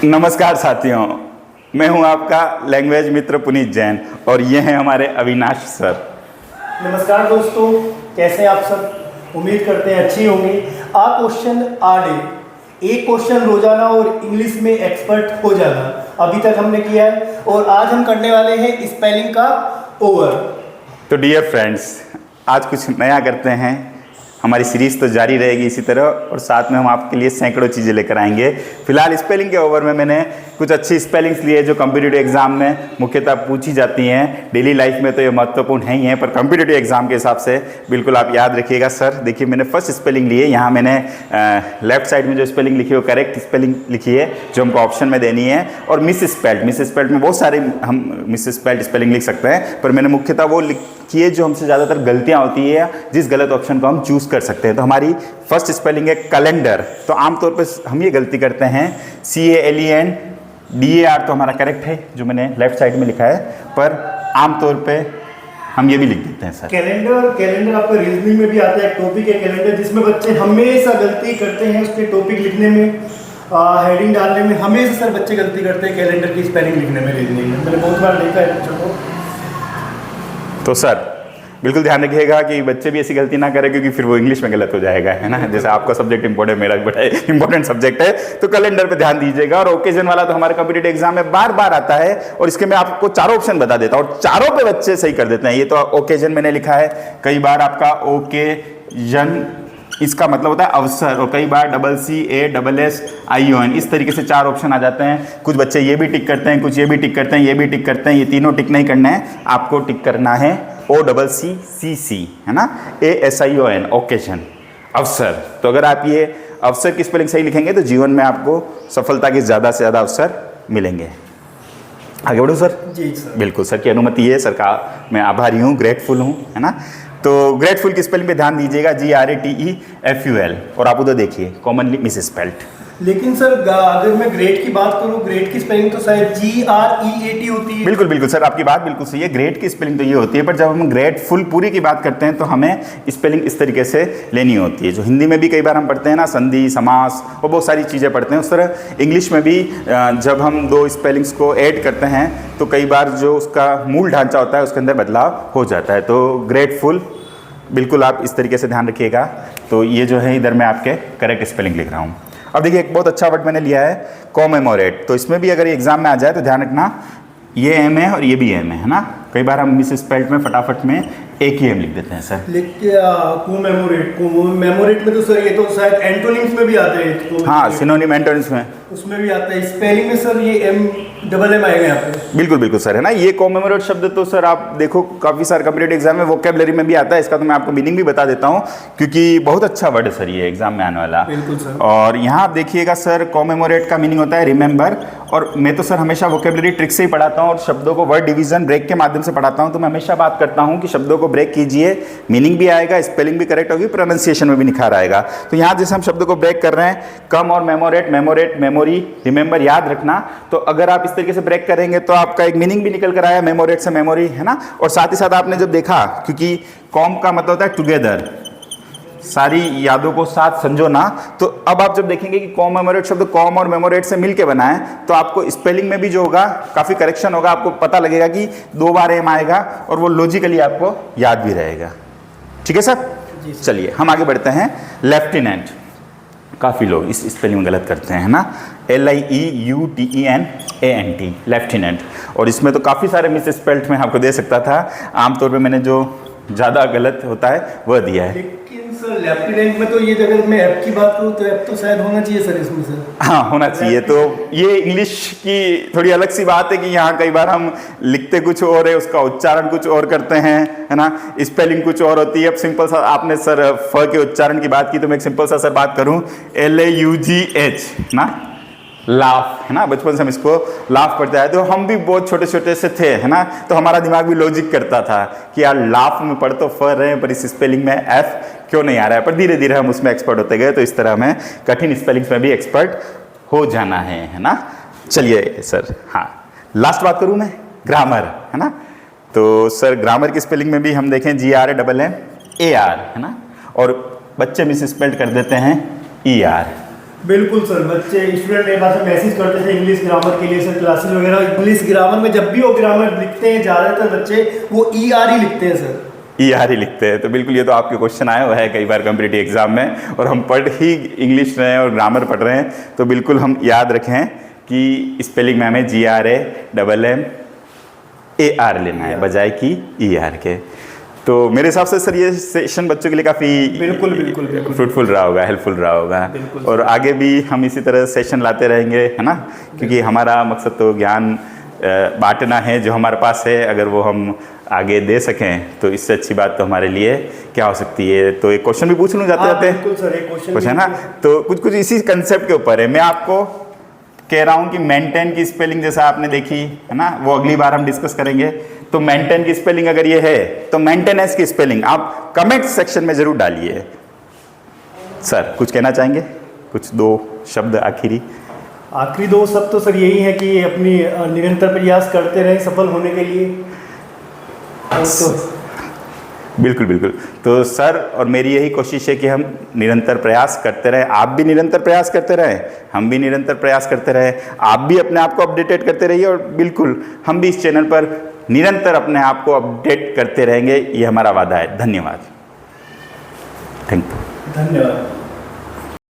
नमस्कार साथियों, मैं हूं आपका लैंग्वेज मित्र पुनीत जैन और ये हैं हमारे अविनाश सर। नमस्कार दोस्तों, कैसे हैं आप सब? उम्मीद करते हैं अच्छी होंगी। आ क्वेश्चन आ डे, एक क्वेश्चन रोजाना और इंग्लिश में एक्सपर्ट हो जाना, अभी तक हमने किया है और आज हम करने वाले हैं स्पेलिंग का ओवर। तो डियर फ्रेंड्स, आज कुछ नया करते हैं। हमारी सीरीज़ तो जारी रहेगी इसी तरह और साथ में हम आपके लिए सैकड़ों चीज़ें लेकर आएंगे। फिलहाल स्पेलिंग के ओवर में मैंने कुछ अच्छी स्पेलिंग्स लिए जो कॉम्पिटिटिव एग्जाम में मुख्यतः पूछी जाती हैं। डेली लाइफ में तो ये महत्वपूर्ण है ही है, पर कॉम्पिटिटिव एग्जाम के हिसाब से बिल्कुल आप याद रखिएगा। सर देखिए, मैंने फर्स्ट स्पेलिंग ली है। यहाँ मैंने लेफ्ट साइड में जो स्पेलिंग लिखी है वो करेक्ट स्पेलिंग लिखी है जो हमको ऑप्शन में देनी है। और मिस स्पेल्ट में बहुत सारे हम मिस स्पेल्ट स्पेलिंग लिख सकते हैं, पर मैंने मुख्यतः वो लिखी है जो हमसे ज़्यादातर गलतियाँ होती है, जिस गलत ऑप्शन को हम चूज़ कर सकते हैं। तो हमारी फर्स्ट स्पेलिंग है कैलेंडर। तो आमतौर पर हम ये गलती करते हैं, CALENDAR तो हमारा करेक्ट है जो मैंने लेफ्ट साइड में लिखा है, पर आमतौर पे हम ये भी लिख देते हैं सर। कैलेंडर आपका रीजनिंग में भी आता है, एक टॉपिक है कैलेंडर, जिसमें बच्चे हमेशा गलती करते हैं उसके टॉपिक लिखने में, हेडिंग डालने में। हमेशा सर बच्चे गलती करते हैं कैलेंडर की स्पेलिंग लिखने में, रीजनिंग में। मैंने बहुत बार देखा है बच्चों को। तो सर बिल्कुल ध्यान रखिएगा कि बच्चे भी ऐसी गलती ना करें, क्योंकि फिर वो इंग्लिश में गलत हो जाएगा, है ना। जैसे आपका सब्जेक्ट इंपॉर्टेंट, मेरा बड़ा इंपॉर्टेंट सब्जेक्ट है, तो कैलेंडर पे ध्यान दीजिएगा। और ओकेजन वाला तो हमारे कॉम्पिटिटिव एग्जाम में बार बार आता है और इसके मैं आपको चारों ऑप्शन बता देता हूँ और चारों पे बच्चे सही कर देते हैं। ये तो ओकेजन मैंने लिखा है, कई बार आपका ओकेजन इसका मतलब होता है अवसर, और कई बार CASSION, इस तरीके से चार ऑप्शन आ जाते हैं। कुछ बच्चे ये भी टिक करते हैं, कुछ ये भी टिक करते हैं, ये भी टिक करते हैं। ये तीनों टिक नहीं करना है, आपको टिक करना है OCCC, है ना, ASION, ओकेजन, अवसर। तो अगर आप ये अवसर की स्पेलिंग सही लिखेंगे तो जीवन में आपको सफलता के ज़्यादा से ज़्यादा अवसर मिलेंगे। आगे बढ़ो सर। जी सर। बिल्कुल, सर की अनुमति है, सर का मैं आभारी हूँ, ग्रेटफुल हूँ, है ना। तो ग्रेटफुल की स्पेलिंग पे ध्यान दीजिएगा, GRATEFUL, और आप उधर देखिए कॉमनली मिस स्पेल्ट। लेकिन सर अगर मैं ग्रेट की बात करूं, ग्रेट की स्पेलिंग तो शायद GREAT होती है। बिल्कुल बिल्कुल सर, आपकी बात बिल्कुल सही है। ग्रेट की स्पेलिंग तो ये होती है, पर जब हम ग्रेटफुल पूरी की बात करते हैं तो हमें स्पेलिंग इस तरीके से लेनी होती है। जो हिंदी में भी कई बार हम पढ़ते हैं ना, संधि, समास और बहुत सारी चीज़ें पढ़ते हैं, उस तरह इंग्लिश में भी जब हम दो स्पेलिंग्स को ऐड करते हैं तो कई बार जो उसका मूल ढांचा होता है उसके अंदर बदलाव हो जाता है। तो ग्रेटफुल बिल्कुल आप इस तरीके से ध्यान रखिएगा। तो ये जो है इधर मैं आपके करेक्ट स्पेलिंग लिख रहा हूँ। अब देखिए, एक बहुत अच्छा वर्ड मैंने लिया है, कॉमेमोरेट। तो इसमें भी अगर ये एग्जाम में आ जाए तो ध्यान रखना, ये एम है और ये भी एम है ना। कई बार हम मिस स्पेल्ट में फटाफट में एक ही एम लिख देते हैं सर। मेमोरेट में तो सर ये तो शायद एंटोनिम्स में भी आते हैं। हाँ, सिनोनिम एंटोनिम्स में उसमें भी आता है। स्पेलिंग में सर ये M आएगा यहाँ पे। बिल्कुल बिल्कुल सर, है ना। ये कॉमेमोरेट शब्द तो सर आप देखो काफ़ी सारे कॉम्पिटिटिव एग्जाम में वोकैबुलरी में भी आता है। इसका तो मैं आपको मीनिंग भी बता देता हूँ, क्योंकि बहुत अच्छा वर्ड है सर ये एग्जाम में आने वाला। बिल्कुल सर। और यहाँ आप देखिएगा सर, कॉमेमोरेट का मीनिंग होता है रिमेंबर। और मैं तो सर हमेशा वोकैबुलरी ट्रिक से ही पढ़ाता हूँ और शब्दों को वर्ड डिवीजन ब्रेक के माध्यम से पढ़ाता हूँ। तो मैं हमेशा बात करता हूँ कि शब्दों को ब्रेक कीजिए, मीनिंग भी आएगा, स्पेलिंग भी करेक्ट होगी, प्रोनाउंसिएशन में भी निखार आएगा। तो यहाँ जैसे हम शब्दों को ब्रेक कर रहे हैं, कम और मेमोरेट, मेमोरी, रिमेंबर, याद रखना। तो अगर आप इस तरीके से ब्रेक करेंगे तो आपका एक मीनिंग भी निकल कर आया, मेमोरेट से मेमोरी, है ना। और साथ ही साथ आपने जब देखा, क्योंकि कॉम का मतलब होता है टुगेदर, सारी यादों को साथ संजोना। तो अब आप जब देखेंगे कि कॉमेमोरेट शब्द कॉम और मेमोरेट से मिलके बना है, तो आपको स्पेलिंग में भी जो होगा काफ़ी करेक्शन होगा। आपको पता लगेगा कि 2 बार एम आएगा और वो लॉजिकली आपको याद भी रहेगा। ठीक है सर। चलिए हम आगे बढ़ते हैं। लेफ्टिनेंट, काफ़ी लोग इस स्पेलिंग में गलत करते हैं, है ना। LIEUTENANT, lieutenant. और इसमें तो काफ़ी सारे मिस स्पेल्ट में आपको दे सकता था। आमतौर पे मैंने जो ज़्यादा गलत होता है वह दिया है। लेकिन सर लेफ्टिनेंट में तो ये, अगर मैं ऐप की बात करूँ तो ऐप तो शायद होना चाहिए सर इसमें सर। हाँ, होना चाहिए। तो ये इंग्लिश की थोड़ी अलग सी बात है कि यहाँ कई बार हम लिखते कुछ और है, उसका उच्चारण कुछ और करते हैं, है ना, स्पेलिंग कुछ और होती है। अब सिंपल सा आपने सर फ के उच्चारण की बात की, तो मैं एक सिंपल सा सर बात करूँ, LAUGH ना, लाफ, है ना। बचपन से हम इसको लाफ पढ़ते आए, तो हम भी बहुत छोटे छोटे से थे, है ना। तो हमारा दिमाग भी लॉजिक करता था कि यार लाफ में पढ़ तो फ रहे हैं, पर इस स्पेलिंग में एफ क्यों नहीं आ रहा है। पर धीरे धीरे हम उसमें एक्सपर्ट होते गए। तो इस तरह हमें कठिन स्पेलिंग्स में भी एक्सपर्ट हो जाना है ना। चलिए सर, हाँ, लास्ट बात करूँ मैं, ग्रामर, है ना। तो सर ग्रामर की स्पेलिंग में भी हम देखें GRAMAR, है ना। और बच्चे मिस स्पेल्ड कर देते हैं ER। बिल्कुल सर, बच्चे स्टूडेंट मेरे पास मैसेज करते थे इंग्लिश ग्रामर के लिए सर, क्लासेस वगैरह इंग्लिश ग्रामर में जब भी वो ग्रामर लिखते हैं ज़्यादातर बच्चे वो ER ही लिखते हैं सर। ER ही लिखते हैं। तो बिल्कुल ये तो आपके क्वेश्चन आया हुआ है कई बार कॉम्पिटिटिव एग्जाम में, और हम पढ़ ही इंग्लिश रहे हैं और ग्रामर पढ़ रहे हैं, तो बिल्कुल हम याद रखें कि स्पेलिंग में हमें GRAMMAR लेना है बजाय कि ER के। तो मेरे हिसाब से सर ये सेशन बच्चों के लिए काफ़ी बिल्कुल फ्रूटफुल रहा होगा, हेल्पफुल रहा होगा, और आगे भी हम इसी तरह सेशन लाते रहेंगे, है ना, क्योंकि हमारा मकसद तो ज्ञान बांटना है जो हमारे पास है। अगर वो हम आगे दे सकें तो इससे अच्छी बात तो हमारे लिए क्या हो सकती है। तो एक क्वेश्चन भी पूछ लूँ जाते जाते, बिल्कुल सर, एक कुछ है ना, तो कुछ कुछ इसी कंसेप्ट के ऊपर है। मैं आपको कह रहा हूँ कि मेंटेन की स्पेलिंग जैसा आपने देखी है ना, वो अगली बार हम डिस्कस करेंगे। तो मेंटेन की स्पेलिंग अगर ये है तो मेंटेनेंस की स्पेलिंग आप कमेंट सेक्शन में जरूर डालिए। सर कुछ कहना चाहेंगे, कुछ 2 शब्द आखिरी? आखिरी 2 शब्द तो सर यही है कि अपनी निरंतर प्रयास करते रहें सफल होने के लिए। तो बिल्कुल बिल्कुल। तो सर और मेरी यही कोशिश है कि हम निरंतर प्रयास करते रहें, आप भी निरंतर प्रयास करते रहें, हम भी निरंतर प्रयास करते रहें, आप भी अपने आप को अपडेटेड करते रहिए, और बिल्कुल हम भी इस चैनल पर निरंतर अपने आप को अपडेट करते रहेंगे, ये हमारा वादा है। धन्यवाद। Thank you. धन्यवाद।